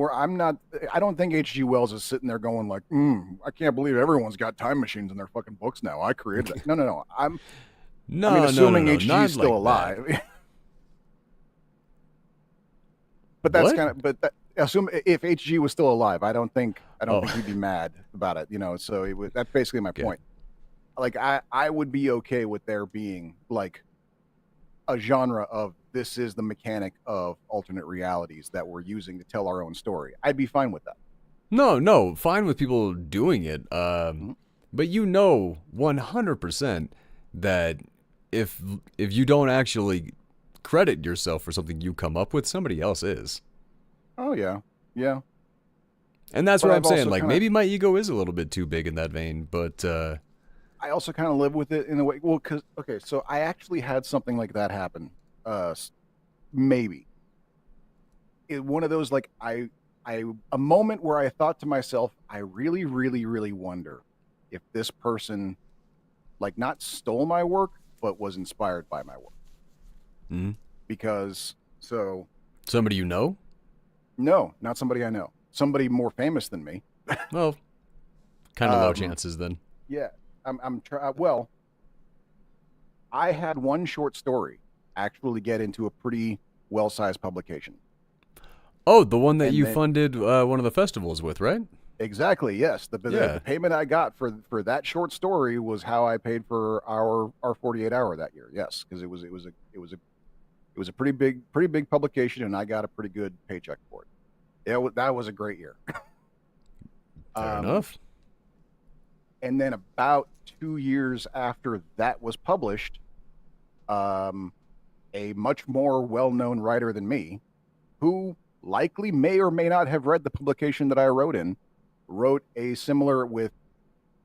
I don't think H.G. Wells is sitting there going, like, I can't believe everyone's got time machines in their fucking books now. I created that. No, no, no. I mean, No, no, no, assuming no. HG Not is still like that. alive, but that's What? kind of assume if HG was still alive, I don't Oh, think he'd be mad about it, you know. So that's basically my okay. point. Like I would be okay with there being like a genre of this is the mechanic of alternate realities that we're using to tell our own story. I'd be fine with that. No, no. Fine with people doing it. Mhm. But you know 100% that if if you don't actually credit yourself for something you come up with, somebody else is. Oh yeah, yeah. And that's But what I'm I've saying. also Like kind of maybe my ego is a little bit too big in that vein, but I also kind of live with it in a way. Well, because okay, so I actually had something like that happen. Maybe one of those like I a moment where I thought to myself, I really, really, really wonder if this person like not stole my work, but was inspired by my work. mm, Because so somebody you know. no, not somebody I know, somebody more famous than me. Well, kind of low Um, chances then. yeah, well, I had one short story actually get into a pretty well-sized publication, Oh, the one that and you then funded one of the festivals with, right? exactly, yes. The Yeah. payment I got for that short story was how I paid for our 48 hour that year. Yes, because it was a pretty big publication, and I got a pretty good paycheck for it. That was a great year. Fair Um, enough. and then about 2 years after that was published, um, a much more well known writer than me, who likely may or may not have read the publication that I wrote in, wrote a similar with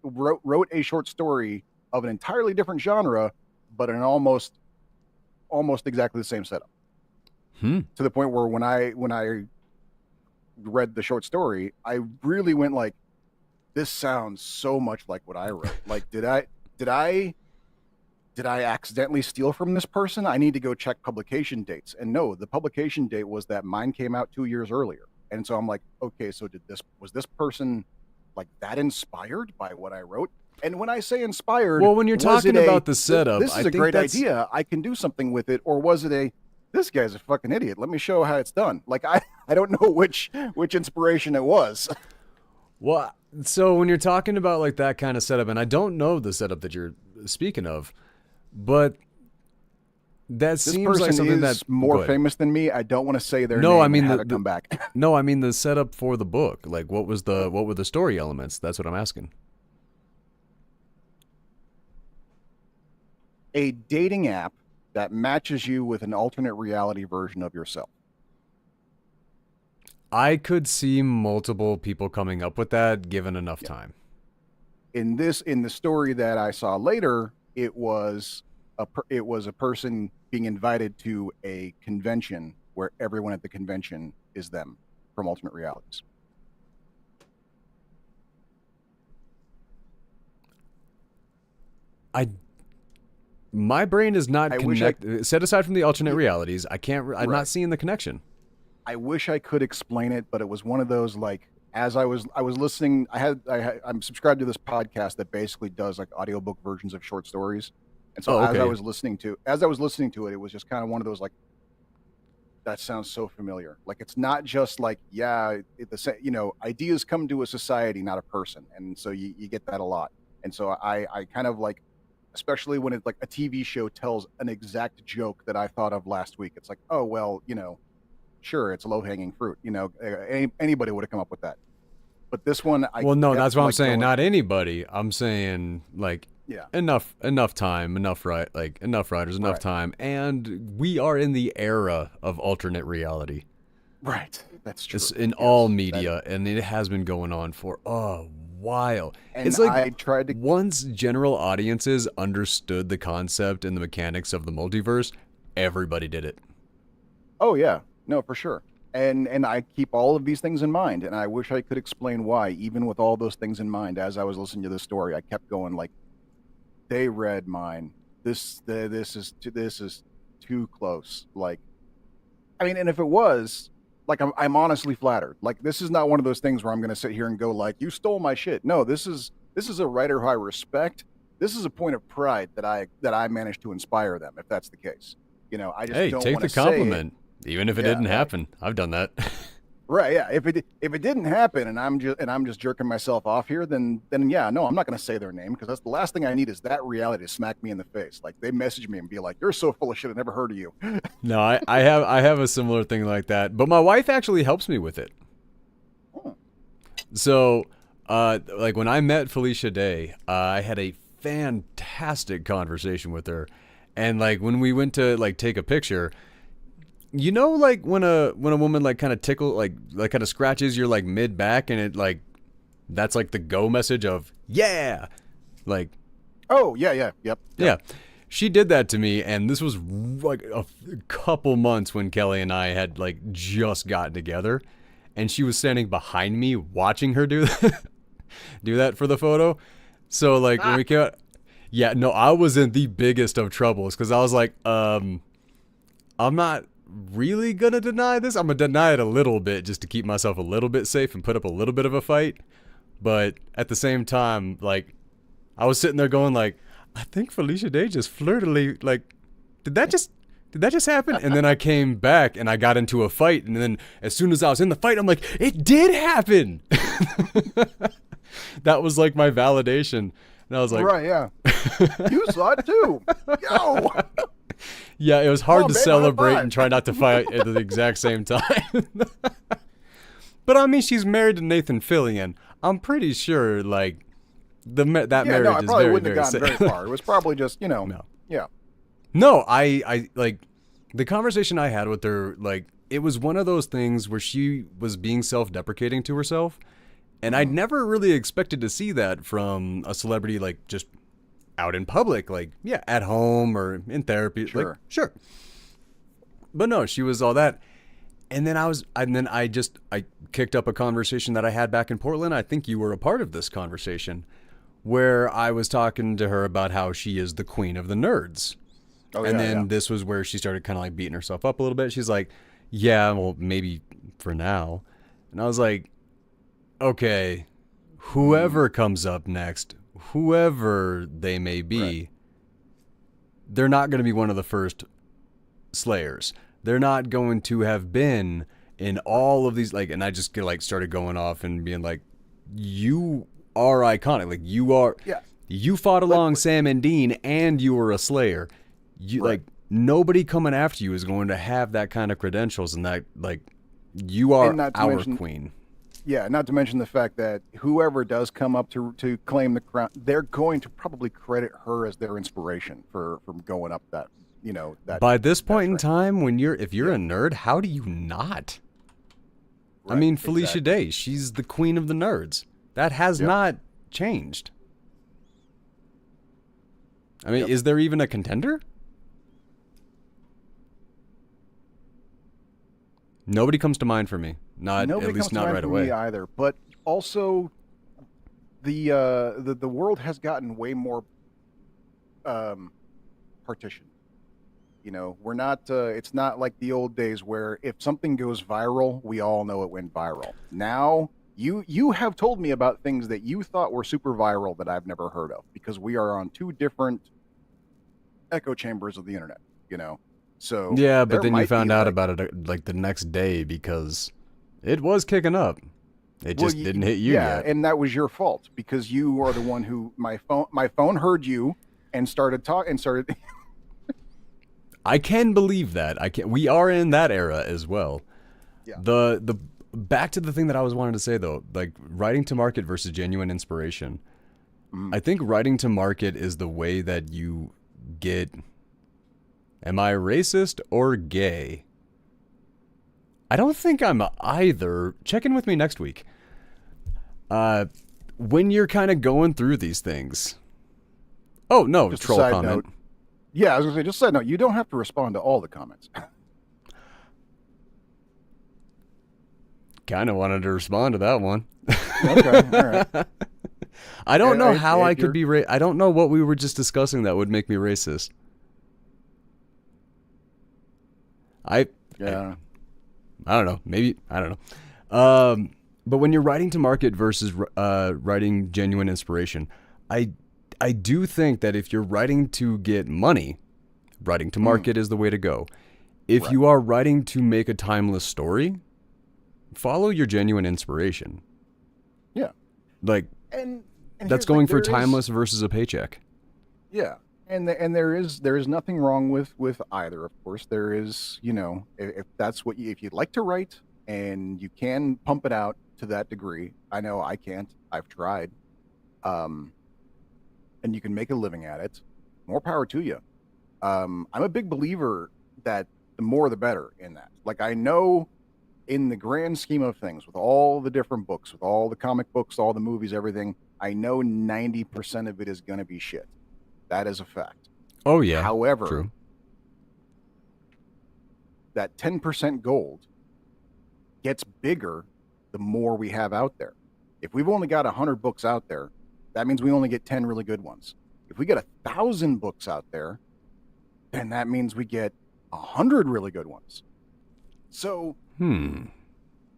wrote a short story of an entirely different genre, but an almost exactly the same setup. Hmm. To the point where when I read the short story, I really went like, this sounds so much like what I wrote. Like, did I did I accidentally steal from this person? I need to go check publication dates. And no, the publication date was that mine came out 2 years earlier. And so I'm like, okay, so was this person like that inspired by what I wrote? And when I say inspired, Well, when you're was talking it about the setup, this I is a think great that's idea. I can do something with it, or was it this guy's a fucking idiot. Let me show how it's done. Like I don't know which inspiration it was. well. So when you're talking about like that kind of setup, and I don't know the setup that you're speaking of, but that This seems like person something is that more famous than me. I don't want to say their No, name I mean and have it come back. no, I mean the setup for the book. Like, what were the story elements? That's what I'm asking. A dating app that matches you with an alternate reality version of yourself. I could see multiple people coming up with that given enough Yeah. time. In the story that I saw later, it was a person being invited to a convention where everyone at the convention is them from alternate realities. I My brain is not I wish I connect. Set aside from the alternate realities, I can't. I'm right. not seeing the connection. I wish I could explain it, but it was one of those like as I was listening, I'm subscribed to this podcast that basically does like audiobook versions of short stories. And so Oh, okay. as I was listening to it, it was just kind of one of those like that sounds so familiar. Like it's not just like ideas come to a society, not a person, and so you get that a lot. And so I kind of like, especially when it's like a TV show tells an exact joke that I thought of last week. It's like, oh well, sure, it's low hanging fruit. Anybody would have come up with that. But this one, I Well, no, kept that's what I'm like saying. going, Not anybody. I'm saying like yeah, enough time, enough writers, enough right, time, and we are in the era of alternate reality. right. That's true. It's in all Yes, media, and it has been going on for a while. and It's like I tried to. once general audiences understood the concept and the mechanics of the multiverse, everybody did it. Oh yeah, no, for sure. And I keep all of these things in mind, and I wish I could explain why, even with all those things in mind. As I was listening to this story, I kept going like, they read mine. This is too close. Like, I mean, and if it was, like, I'm honestly flattered. Like, this is not one of those things where I'm going to sit here and go like, you stole my shit. No, this is a writer who I respect. This is a point of pride that I managed to inspire them. If that's the case, I just Hey, don't take want the to say it. compliment, even if it Yeah, didn't right. happen. I've done that. Right, yeah. If it didn't happen, and I'm just jerking myself off here, then yeah, no, I'm not going to say their name because that's the last thing I need is that reality to smack me in the face. Like they message me and be like, "You're so full of shit. I never heard of you." No, I have a similar thing like that, but my wife actually helps me with it. Hmm. So, like when I met Felicia Day, I had a fantastic conversation with her, and like when we went to like take a picture, like when a woman like kind of tickle like kind of scratches your like mid back, and it like that's like the go message of yeah, like Oh yeah, yeah, yep, yep. yeah. She did that to me, and this was like a couple months when Kelly and I had like just gotten together, and she was standing behind me watching her do that, do that for the photo. So like when we came out, yeah, no, I was in the biggest of troubles because I was like, I'm not really gonna deny this. I'm gonna deny it a little bit just to keep myself a little bit safe and put up a little bit of a fight. But at the same time, like I was sitting there going like, I think Felicia Day just flirtily like, did that just happen? And then I came back and I got into a fight, and then as soon as I was in the fight, I'm like, it did happen. That was like my validation, and I was like, Right, yeah. You saw it too. Yo, yeah, it was come hard on, to babe, high celebrate five. and try not to fight at the exact same time. But I mean, she's married to Nathan Fillion. I'm pretty sure like that Yeah, no, I marriage is probably very, wouldn't very have gotten safe. very far. It was probably just, No. yeah. No, I like the conversation I had with her, like it was one of those things where she was being self-deprecating to herself, and I Mhm. never really expected to see that from a celebrity like just out in public, like yeah, at home or in therapy, like Sure. sure. But no, she was all that. And then I kicked up a conversation that I had back in Portland. I think you were a part of this conversation where I was talking to her about how she is the queen of the nerds. Oh And yeah, then yeah. this was where she started kind of like beating herself up a little bit. She's like, yeah, well, maybe for now. And I was like, okay, Mm. whoever comes up next, whoever they may be, Right. they're not going to be one of the first Slayers. They're not going to have been in all of these, like, and I just like started going off and being like, you are iconic. Like, Yeah. you fought along Sam and Dean and you were a Slayer. You Right. like, nobody coming after you is going to have that kind of credentials, and that, like, you are And not to our mention, queen. yeah, not to mention the fact that whoever does come up to claim the crown, they're going to probably credit her as their inspiration for going up that, that By this that point in train. time, if you're Yeah. a nerd, how do you not? I Right, mean, Felicia exactly. Day, she's the queen of the nerds. That has Yep. not changed. I mean, Yep. is there even a contender? Nobody comes to mind for me. Not Nobody at comes least to not mind right for me away. either. But also, the world has gotten way more um, partitioned. We're not. It's not like the old days where if something goes viral, we all know it went viral. Now, you have told me about things that you thought were super viral that I've never heard of because we are on two different echo chambers of the internet. So Yeah, but there then you might be found out like, about it like the next day because it was kicking up. It well, just didn't hit you yeah, yet. and that was your fault because you are the one who my phone heard you and started talking and started. I can believe that. I can. We are in that era as well. Yeah. The back to the thing that I was wanting to say though, like writing to market versus genuine inspiration. Mm. I think writing to market is the way that you get. Am I racist or gay? I don't think I'm either. Check in with me next week. When you're kind of going through these things. Oh no, Just a troll side comment. note. Yeah, I was gonna say, just a side note. You don't have to respond to all the comments. Kind of wanted to respond to that one. Okay, all right. I don't know If, how I if could you're, be. I don't know what we were just discussing that would make me racist. I yeah, I don't know. Maybe I don't know. But when you're writing to market versus writing genuine inspiration, I do think that if you're writing to get money, writing to market is the way to go. If Right. you are writing to make a timeless story, follow your genuine inspiration. yeah, Like and that's here's like going for there is, timeless versus a paycheck. yeah, and there is nothing wrong with either. Of course, there is. If that's what if you'd like to write and you can pump it out to that degree. I know I can't. I've tried. Um, and you can make a living at it. More power to you. I'm a big believer that the more the better in that. Like I know in the grand scheme of things, with all the different books, with all the comic books, all the movies, everything, I know 90% of it is going to be shit. That is a fact. Oh yeah, However, true. that 10% gold gets bigger the more we have out there. If we've only got 100 books out there, that means we only get 10 really good ones. If we get 1,000 books out there, then that means we get 100 really good ones. So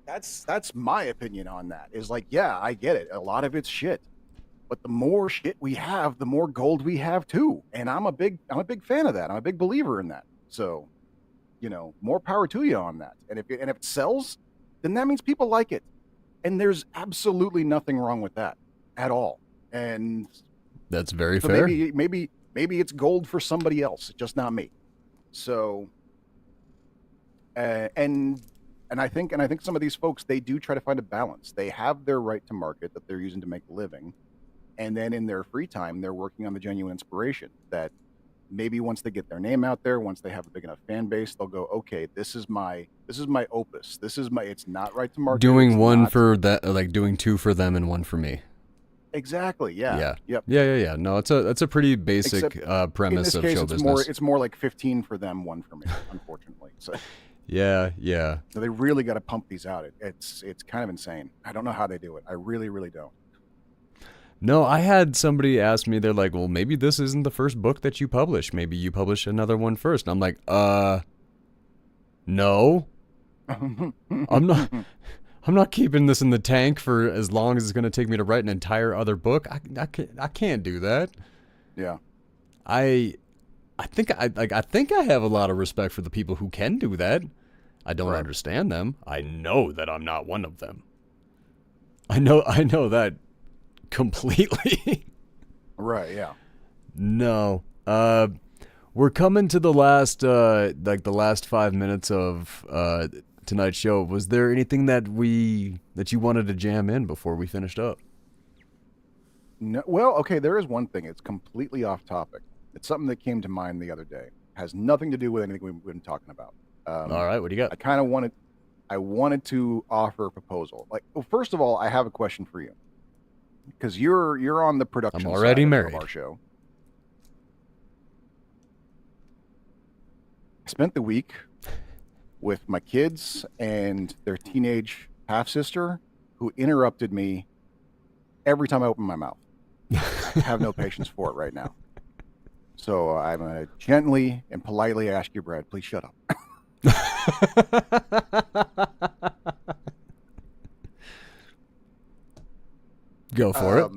that's my opinion on that. Is like, yeah, I get it. A lot of it's shit, but the more shit we have, the more gold we have too. And I'm a big fan of that. I'm a big believer in that. So, more power to you on that. And if it sells, then that means people like it. And there's absolutely nothing wrong with that at all. And That's very so fair. maybe it's gold for somebody else, just not me. So, and I think some of these folks, they do try to find a balance. They have their right to market that they're using to make a living, and then in their free time, they're working on the genuine inspiration that maybe once they get their name out there, once they have a big enough fan base, they'll go, okay, this is my opus. This is my. It's not right to market. Doing it's one not, for that, like doing two for them and one for me. exactly. Yeah. Yep. Yeah. No, that's a pretty basic Except premise in this of case, show it's business. it's more like 15 for them, one for me, unfortunately. So. Yeah. So they really got to pump these out. It's kind of insane. I don't know how they do it. I really, really don't. No, I had somebody ask me, they're like, well, maybe this isn't the first book that you publish. Maybe you publish another one first. And I'm like, no. I'm not. I'm not keeping this in the tank for as long as it's going to take me to write an entire other book. I can't do that. Yeah. I I think I have a lot of respect for the people who can do that. I don't Right. understand them. I know that I'm not one of them. I know that completely. Right. Yeah. No. We're coming to the last like the last 5 minutes of tonight's show. Was there anything that you wanted to jam in before we finished up? No, well, okay, there is one thing. It's completely off topic. It's something that came to mind the other day. Has nothing to do with anything we've been talking about. All right, what do you got? I kind of wanted to offer a proposal. Like, well, first of all, I have a question for you because you're on the I'm production already side married. of our show. I spent the week with my kids and their teenage half sister, who interrupted me every time I open my mouth. I have no patience for it right now. So I'm going to gently and politely ask you, Brad, please shut up. Go for it.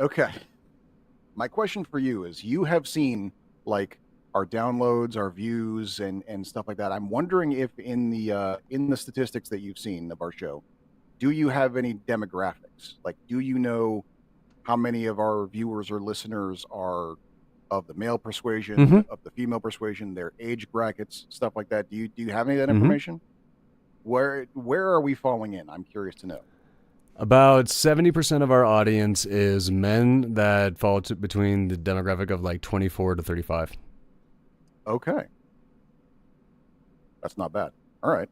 Okay. My question for you is, you have seen like our downloads, our views, and stuff like that. I'm wondering if in the statistics that you've seen of our show, do you have any demographics? Like, do you know how many of our viewers or listeners are of the male persuasion, Mm-hmm. of the female persuasion, their age brackets, stuff like that? Do you have any of that Mm-hmm. information? Where are we falling in? I'm curious to know. About 70% of our audience is men that fall between the demographic of like 24 to 35. Okay. That's not bad. All right.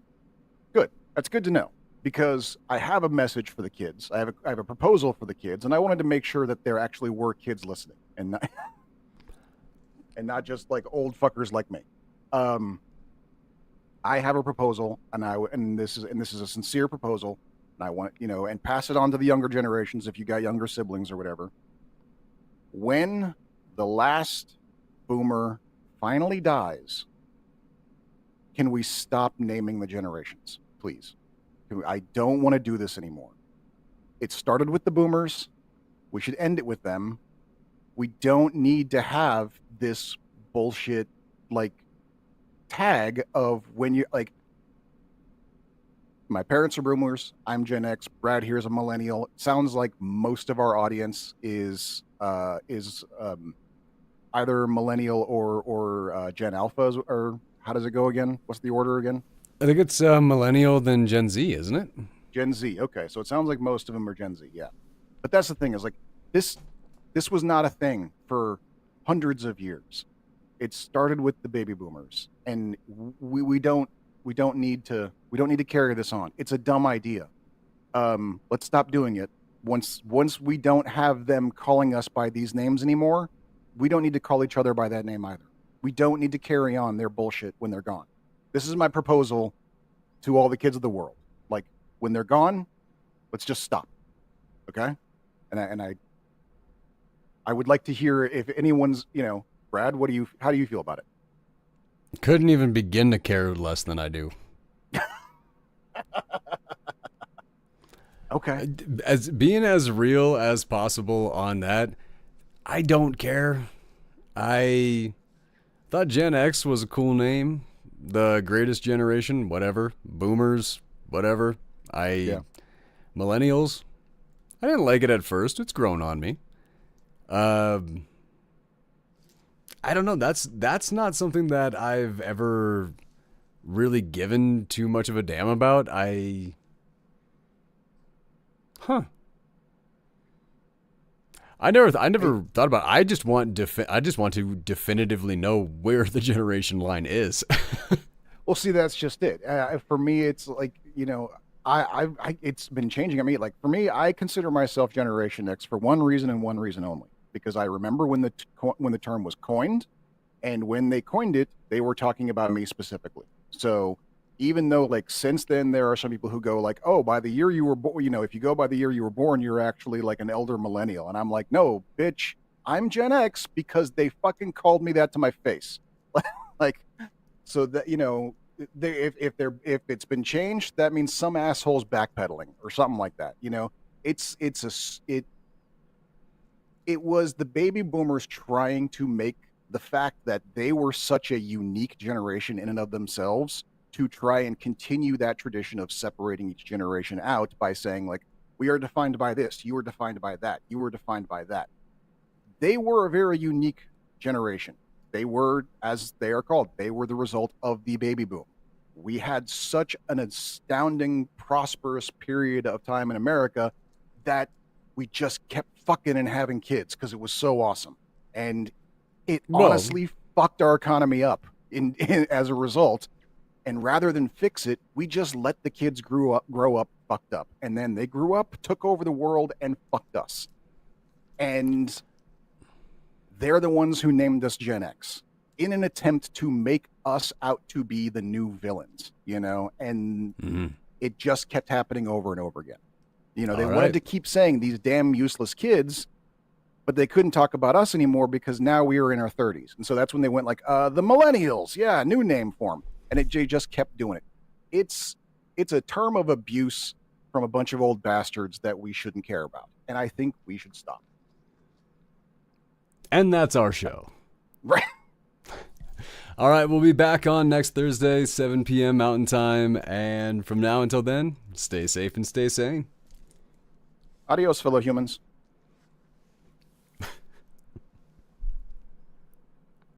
Good. That's good to know because I have a message for the kids. I have a proposal for the kids, and I wanted to make sure that there actually were kids listening and not, and not just like old fuckers like me. I have a proposal, and this is a sincere proposal, and I want and pass it on to the younger generations if you got younger siblings or whatever. When the last boomer finally dies, can we stop naming the generations, please? I don't want to do this anymore. It started with the boomers. We should end it with them. We don't need to have this bullshit like tag of when you like. My parents are boomers. I'm Gen X. Brad here is a millennial. It sounds like most of our audience is either millennial or Gen Alpha, or how does it go again? What's the order again? I think it's millennial then Gen Z, isn't it? Gen Z. Okay, so it sounds like most of them are Gen Z. Yeah, but that's the thing is like this. This was not a thing for hundreds of years. It started with the baby boomers, and we don't need to carry this on. It's a dumb idea. Let's stop doing it. Once we don't have them calling us by these names anymore, we don't need to call each other by that name either. We don't need to carry on their bullshit when they're gone. This is my proposal to all the kids of the world. Like, when they're gone, let's just stop. Okay? And I would like to hear if anyone's, Brad, how do you feel about it? Couldn't even begin to care less than I do. Okay. As being as real as possible on that, I don't care. I thought Gen X was a cool name. The greatest generation, whatever. Boomers, whatever. Yeah. Millennials, I didn't like it at first. It's grown on me. I don't know. That's not something that I've ever really given too much of a damn about. Huh. I never thought about it. I just want to definitively know where the generation line is. Well, see, that's just it. For me, it's like it's been changing. I mean, like for me, I consider myself Generation X for one reason and one reason only, because I remember when the term was coined, and when they coined it, they were talking about me specifically. So even though like since then there are some people who go like, oh, by the year you were born, if you go by the year you were born, you're actually like an elder millennial, and I'm like, no, bitch, I'm Gen X because they fucking called me that to my face. Like, so that if it's been changed, that means some assholes backpedaling or something like that. You know, it's a it was the baby boomers trying to make the fact that they were such a unique generation in and of themselves to try and continue that tradition of separating each generation out by saying, like, we are defined by this, you are defined by that, you were defined by that. They were a very unique generation. They were, as they are called, they were the result of the baby boom. We had such an astounding, prosperous period of time in America that we just kept fucking and having kids because it was so awesome. And it Well, honestly fucked our economy up as a result. And rather than fix it, we just let the kids grow up fucked up. And then they grew up, took over the world, and fucked us. And they're the ones who named us Gen X in an attempt to make us out to be the new villains, you know? And it just kept happening over and over again. You know, they all wanted right. to keep saying these damn useless kids, but they couldn't talk about us anymore because now we are in our 30s. And so that's when they went like, the millennials, yeah, new name for them. And they just kept doing it. It's a term of abuse from a bunch of old bastards that we shouldn't care about. And I think we should stop. And that's our show. Right. All right, we'll be back on next Thursday, 7 p.m. Mountain Time. And from now until then, stay safe and stay sane. Adios, fellow humans.